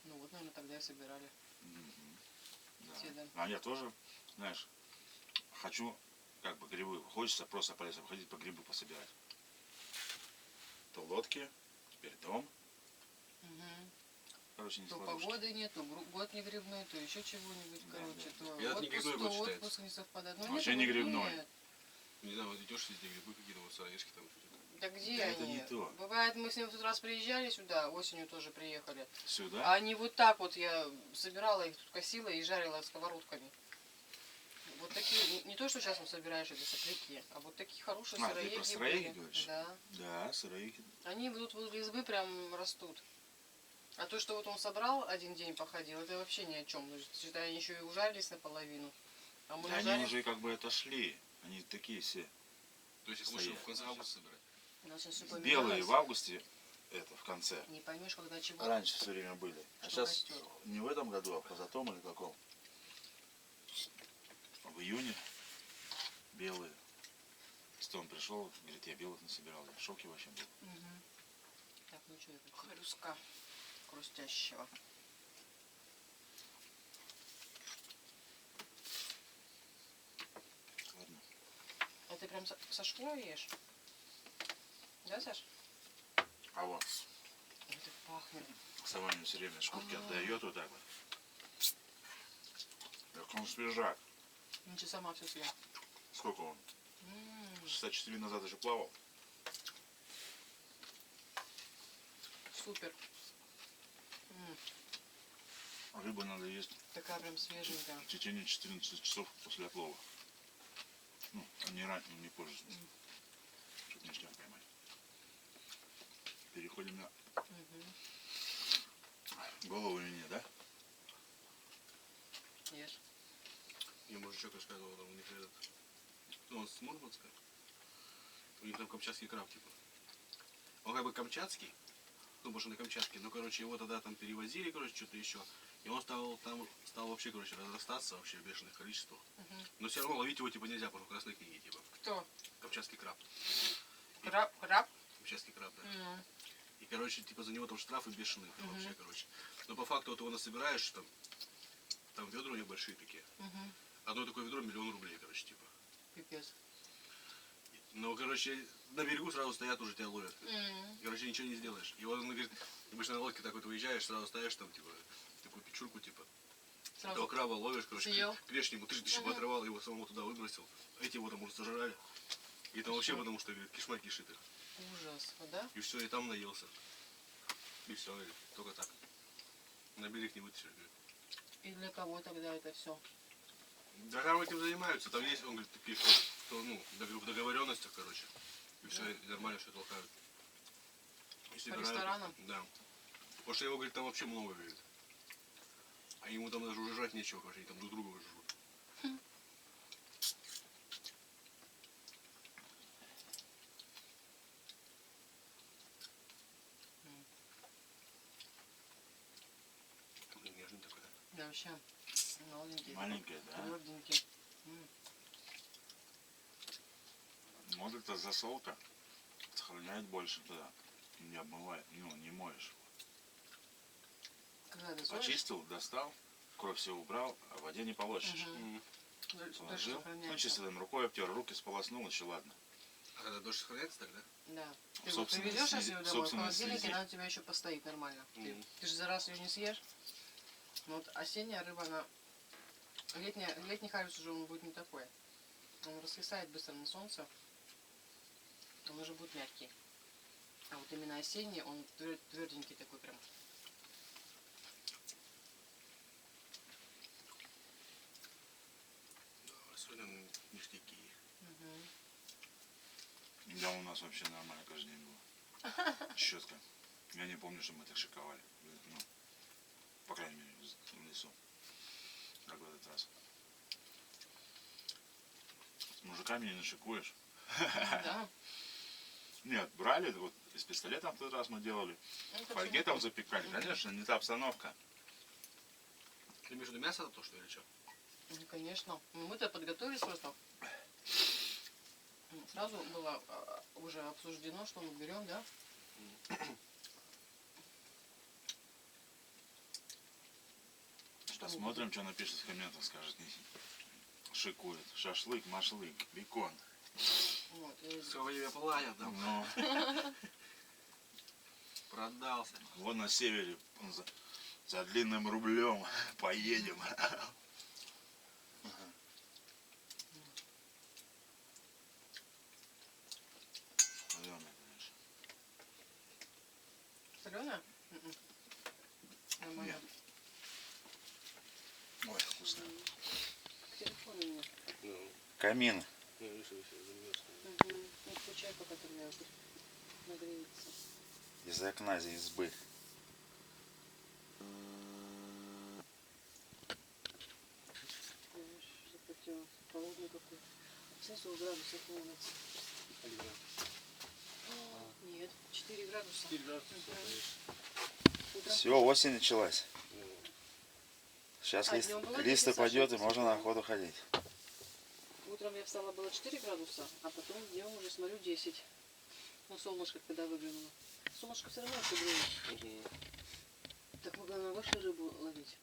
S2: Ну, вот, наверное, тогда и собирали.
S3: Да.
S2: Те, да.
S3: А я тоже, знаешь, хочу, как бы грибы, хочется просто по лесу ходить по грибы пособирать. То лодки, теперь дом.
S2: Угу.
S3: Короче, не
S2: То
S3: складушки.
S2: погоды нет, то год не грибной, то еще чего-нибудь,
S3: Да,
S2: короче,
S3: да.
S2: то
S4: И это не
S2: отпуск,
S4: грибной
S2: то
S4: год считается.
S2: отпуск не совпадает. Ну,
S3: Вообще
S2: нет,
S3: не
S2: ну,
S3: грибной.
S2: нет.
S4: Не знаю, вот идешь везде грибы какие-то, вот сыроежки там.
S2: Да где
S3: Да
S2: они?
S3: это не то.
S2: Бывает, мы с ним в тот раз приезжали сюда, осенью тоже приехали.
S3: Сюда?
S2: А они вот так вот, я собирала их тут, косила и жарила сковородками. Вот такие, не то, что сейчас мы собираешь эти сопляки, а вот такие хорошие
S3: А, ты
S2: сыроеги
S3: про сыроеги
S2: были.
S3: говоришь?
S2: Да.
S3: Да, сыроежки.
S2: Они тут возле избы прям растут. А то, что вот он собрал, один день походил, это вообще ни о чем. Считай, они еще и ужарились наполовину. А мы
S3: Да они
S2: нажарим.
S3: уже как бы отошли. Они такие все.
S4: То есть их лучше
S3: Стоят.
S4: в конце августа собирать.
S2: У нас сейчас все
S3: Белые
S2: поменялось.
S3: в августе, это в конце.
S2: Не поймешь, когда чего.
S3: Раньше все время были. А
S2: Что
S3: сейчас
S2: растет.
S3: не в этом году, а в позатом или каком. в июне белые. Что он пришел, говорит, я белых насобирал. Я в шоке вообще был.
S2: Угу. Так, ну что это? Хрюска хрустящего.
S3: Ладно.
S2: А ты прям со шкурой ешь? Да, Саш?
S3: А вот,
S2: Это пахнет.
S3: сама мне все время шкурки
S2: А.
S3: отдает вот так вот. Как он свежак.
S2: Ничего, сама все съем.
S3: Сколько он?
S2: М,
S3: 64 назад еще плавал.
S2: Супер. М,
S3: Рыбу надо есть
S2: такая прям свеженькая.
S3: в течение 14 часов после отлова. Ну, а не раньше, не позже. Чтобы ништяк поймать. Переходим на
S2: Угу.
S3: голову меня, да?
S2: Ешь.
S4: Мне мужичок рассказывал, там у них этот... Ну, он с Мурманска. У них там камчатский краб, типа. Он как бы камчатский, ну, потому что на Камчатке, но, короче, его тогда там перевозили, короче, что-то еще. И он стал вообще, короче, разрастаться вообще в бешеных количествах.
S2: Угу.
S4: Но все равно ловить его, типа, нельзя, потому что в красной книге, типа.
S2: Кто?
S4: Камчатский краб.
S2: Краб? Краб?
S4: Камчатский краб, да.
S2: М,
S4: И, короче, типа, за него там штрафы бешеные, там,
S2: Мгм.
S4: вообще, короче. Но по факту вот его насобираешь, там ведра у него большие такие.
S2: Угу.
S4: Одно такое ведро 1 000 000 рублей, короче, типа.
S2: Пипец.
S4: Ну, короче, на берегу сразу стоят, уже тебя ловят.
S2: М,
S4: Короче, ничего не сделаешь. И вот он говорит, обычно на лодке так вот выезжаешь, сразу ставишь там, типа, такую печурку, типа. Этого
S2: Сразу.
S4: краба ловишь, короче,
S2: Съел.
S4: клешни ему, ты же
S2: Мгм.
S4: оторвал, его самому туда выбросил. Эти его там уже сожрали. И там вообще
S2: Всё.
S4: потому что, говорит, кишма кишит их.
S2: Ужас. Да?
S4: И все, и там наелся. И все, говорит, только так. На берег не вытащишь, говорит.
S2: И для кого тогда это все?
S4: Да там этим занимаются, там есть, он говорит, такие, что, ну, в договоренностях, короче. И все, и нормально все толкают. И собирают.
S2: ресторанам?
S4: Да. Потому что его, говорит, там вообще много, говорит. А ему там даже уже жрать нечего, короче, они там друг друга уже жрут. Нежный такой, да?
S2: Да, вообще. Маленький.
S3: Маленькая, да?
S2: Тверденький.
S3: Вот эта засолка сохраняет больше тогда. Не обмывает, ну, не моешь.
S2: Когда ты солишь,
S3: Почистил, достал, кровь все убрал, а в воде не полощешь.
S2: Мгм. дольше
S3: Положил, ну
S2: сохраняется.
S3: чисто там рукой обтер, руки сполоснул, еще ладно.
S4: А когда дождь сохраняется тогда?
S2: Да. Ты вот
S3: Собственно,
S2: привезешь
S3: слизи-
S2: если ее домой, в
S3: собственно,
S2: холодильнике,
S3: слизи.
S2: она у тебя еще постоит нормально.
S4: Мгм.
S2: Ты же за раз ее не съешь. Но вот осенняя рыба, она... Летний харюс уже он будет не такой. Он раскисает быстро на солнце. Он уже будет мягкий. А вот именно осенний, он тверденький такой прям.
S4: Да, сегодня ништяки.
S2: Мгм.
S3: Да, у нас вообще нормально каждый день было. Щетка. Я не помню, что мы так шиковали. Ну, по крайней мере, в лесу. Как в этот раз. С мужиками не нашикуешь.
S2: Да.
S3: Нет, брали, вот из пистолета в тот раз мы делали.
S2: Ну,
S3: В фольге там запекали.
S2: Мгм.
S3: Конечно, не та обстановка.
S4: Ты имеешь в виду мясо то, что или что?
S2: Ну, конечно. Ну, мы-то подготовились просто. Сразу было уже обсуждено, что мы берем, да? Что мы
S3: Посмотрим, что напишет в комментах, скажет. Шикует. Шашлык, машлык, бекон.
S2: будем? Вот, и
S4: Все во имя Палая там.
S3: Ну,
S4: Продался.
S3: вот на севере за длинным рублем поедем. Соленая, конечно.
S2: соленая? Нормально.
S3: Нет. Ой, вкусно.
S2: Телефон у меня.
S4: Ну,
S3: Камин.
S4: я решил себе замерзнуть.
S2: Не включай, пока ты меня нагреется.
S3: Из окна из избы.
S2: Запотела. Холодный какой. 70 градусов на улице. Нет, 4 градуса.
S4: 4 градуса.
S2: Утро.
S3: Все, осень началась. Сейчас
S2: А, днём было
S3: лист
S2: 10,
S3: пойдет и
S2: Саша,
S3: можно на
S2: посмотрим.
S3: охоту ходить.
S2: Утром я встала, было 4 градуса, а потом днем уже смотрю 10. Ну, солнышко когда выглянуло. Солнышко все равно все греет. Так мы, главное, вышли рыбу ловить.